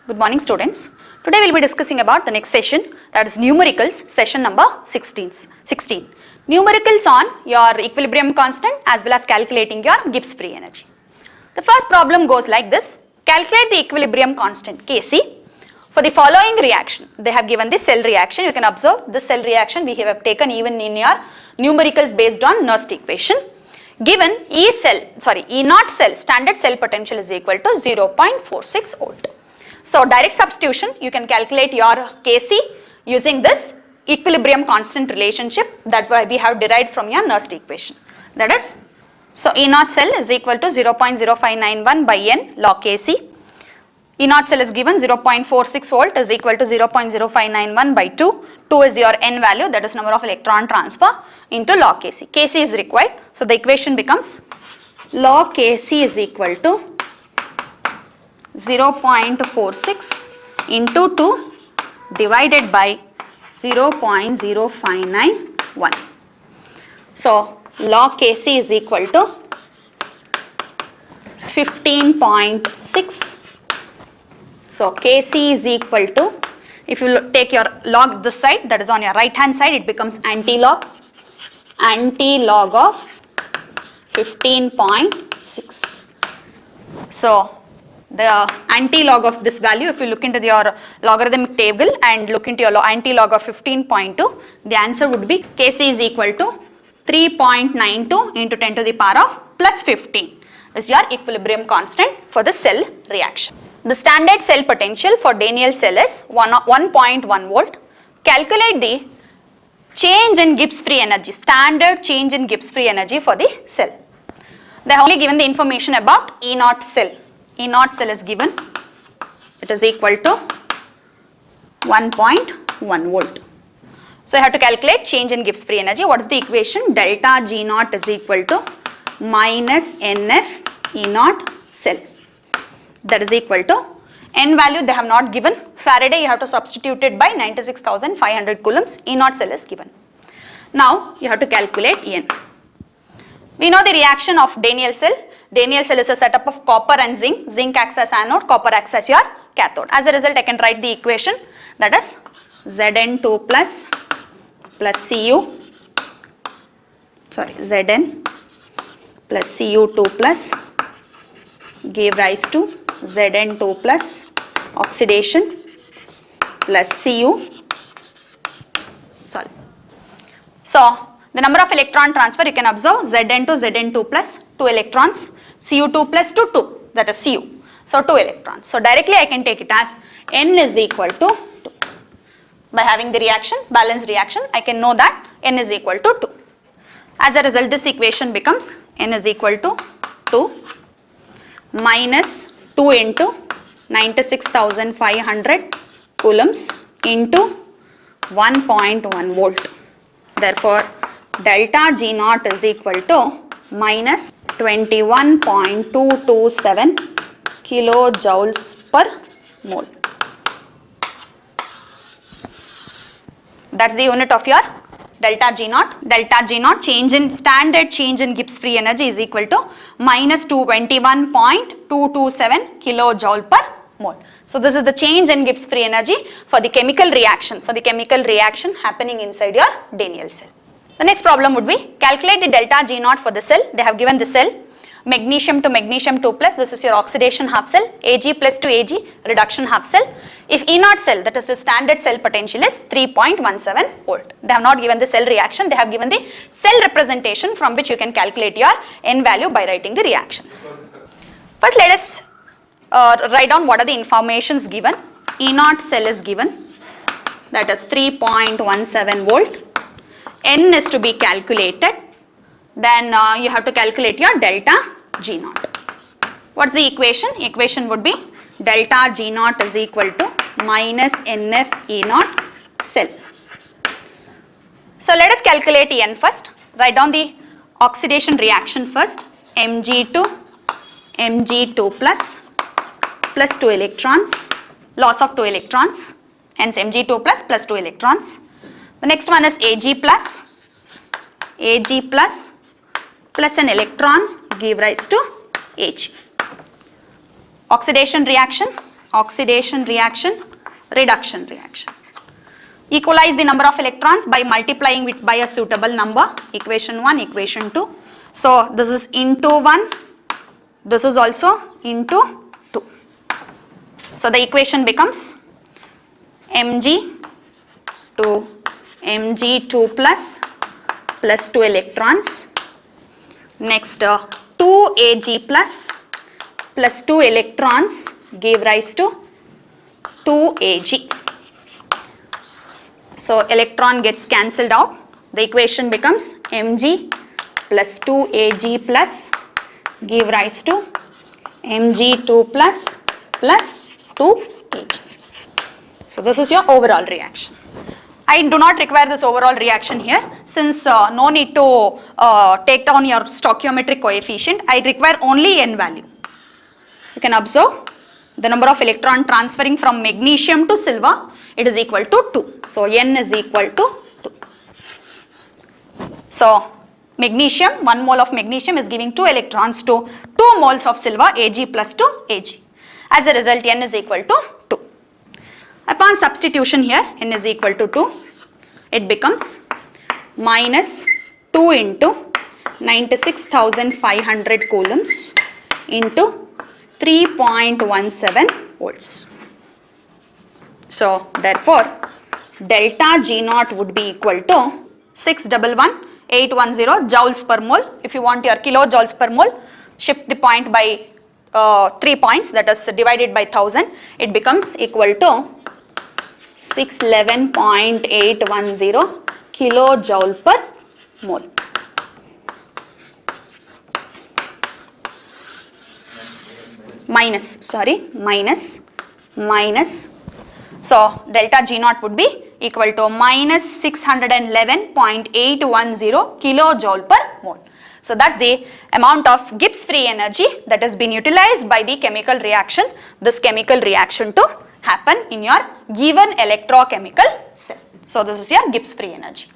Good morning students. Today we will be discussing about the next session, that is numericals, session number 16. Numericals on your equilibrium constant as well as calculating your Gibbs free energy. The first problem goes like this. Calculate the equilibrium constant Kc for the following reaction. They have given this cell reaction. You can observe this cell reaction we have taken even in your numericals based on Nernst equation. Given E naught cell standard cell potential is equal to 0.46 volt. So direct substitution, you can calculate your Kc using this equilibrium constant relationship that we have derived from your Nernst equation. That is, so E naught cell is equal to 0.0591 by n log Kc. E naught cell is given 0.46 volt is equal to 0.0591 by 2. 2 is your n value, that is number of electron transfer into log Kc. Kc is required. So the equation becomes log Kc is equal to 0.46 into 2 divided by 0.0591. So log Kc is equal to 15.6. So Kc is equal to, if you take your log this side, that is on your right hand side, it becomes anti-log of 15.6. So the anti-log of this value, if you look into your logarithmic table and look into your anti-log of 15.2, the answer would be Kc is equal to 3.92 into 10 to the power of plus 15 is your equilibrium constant for the cell reaction. The standard cell potential for Daniell cell is 1.1 volt. Calculate the change in Gibbs free energy, standard change in Gibbs free energy for the cell. They have only given the information about E naught cell. E naught cell is given, it is equal to 1.1 volt. So you have to calculate change in Gibbs free energy. What is the equation? Delta G naught is equal to minus NF E naught cell. That is equal to n value they have not given. Faraday you have to substitute it by 96,500 coulombs. E naught cell is given. Now you have to calculate En. We know the reaction of Daniell cell. Daniell cell is a setup of copper and zinc. Zinc acts as anode, copper acts as your cathode. As a result, I can write the equation, that is Zn2 plus Cu, Zn plus Cu2 plus give rise to Zn2 plus oxidation plus Cu. So the number of electron transfer, you can observe Zn2 plus 2 electrons, Cu2 plus 2, that is Cu. So 2 electrons. So directly I can take it as N is equal to 2. By having the reaction, balanced reaction, I can know that N is equal to 2. As a result, this equation becomes N is equal to 2 minus 2 into 96,500 coulombs into 1.1 volt. Therefore, delta G naught is equal to minus 21.227 kilojoules per mole. That's the unit of your delta G naught. Delta G naught standard change in Gibbs free energy is equal to minus 21.227 kilojoule per mole. So this is the change in Gibbs free energy for the chemical reaction, happening inside your Daniell cell. The next problem would be calculate the delta G naught for the cell. They have given the cell magnesium to magnesium 2 plus, this is your oxidation half cell, Ag plus to Ag reduction half cell. If E naught cell, that is the standard cell potential, is 3.17 volt. They have not given the cell reaction, they have given the cell representation from which you can calculate your N value by writing the reactions. First let us write down what are the informations given. E naught cell is given, that is 3.17 volt. N is to be calculated, then you have to calculate your delta G naught. What's the equation? Equation would be delta G naught is equal to minus NF E naught cell. So let us calculate En first. Write down the oxidation reaction first. Mg2 plus 2 electrons, loss of 2 electrons, hence Mg2 plus 2 electrons. The next one is Ag plus an electron give rise to Ag. Oxidation reaction, oxidation reaction, reduction reaction. Equalize the number of electrons by multiplying it by a suitable number. Equation 1, equation 2. So this is into 1, this is also into 2. So the equation becomes Mg to Mg2 plus 2 electrons. Next 2 Ag plus 2 electrons gave rise to 2 Ag. So electron gets cancelled out. The equation becomes Mg plus 2 Ag plus give rise to Mg2 plus 2 Ag. So this is your overall reaction. I do not require this overall reaction here since no need to take down your stoichiometric coefficient. I require only N value. You can observe the number of electron transferring from magnesium to silver, it is equal to 2. So N is equal to 2. So magnesium, 1 mole of magnesium is giving 2 electrons to 2 moles of silver, Ag plus 2 Ag. As a result, N is equal to 2. Upon substitution here, N is equal to 2. It becomes minus 2 into 96,500 coulombs into 3.17 volts. So therefore, delta G naught would be equal to 611,810 joules per mole. If you want your kilojoules per mole, shift the point by 3 points, that is divided by 1000. It becomes equal to 611.810 kilojoule per mole. Minus. So delta G naught would be equal to minus 611.810 kilojoule per mole. So that's the amount of Gibbs free energy that has been utilized by the chemical reaction, this chemical reaction to happen in your given electrochemical cell. So this is your Gibbs free energy.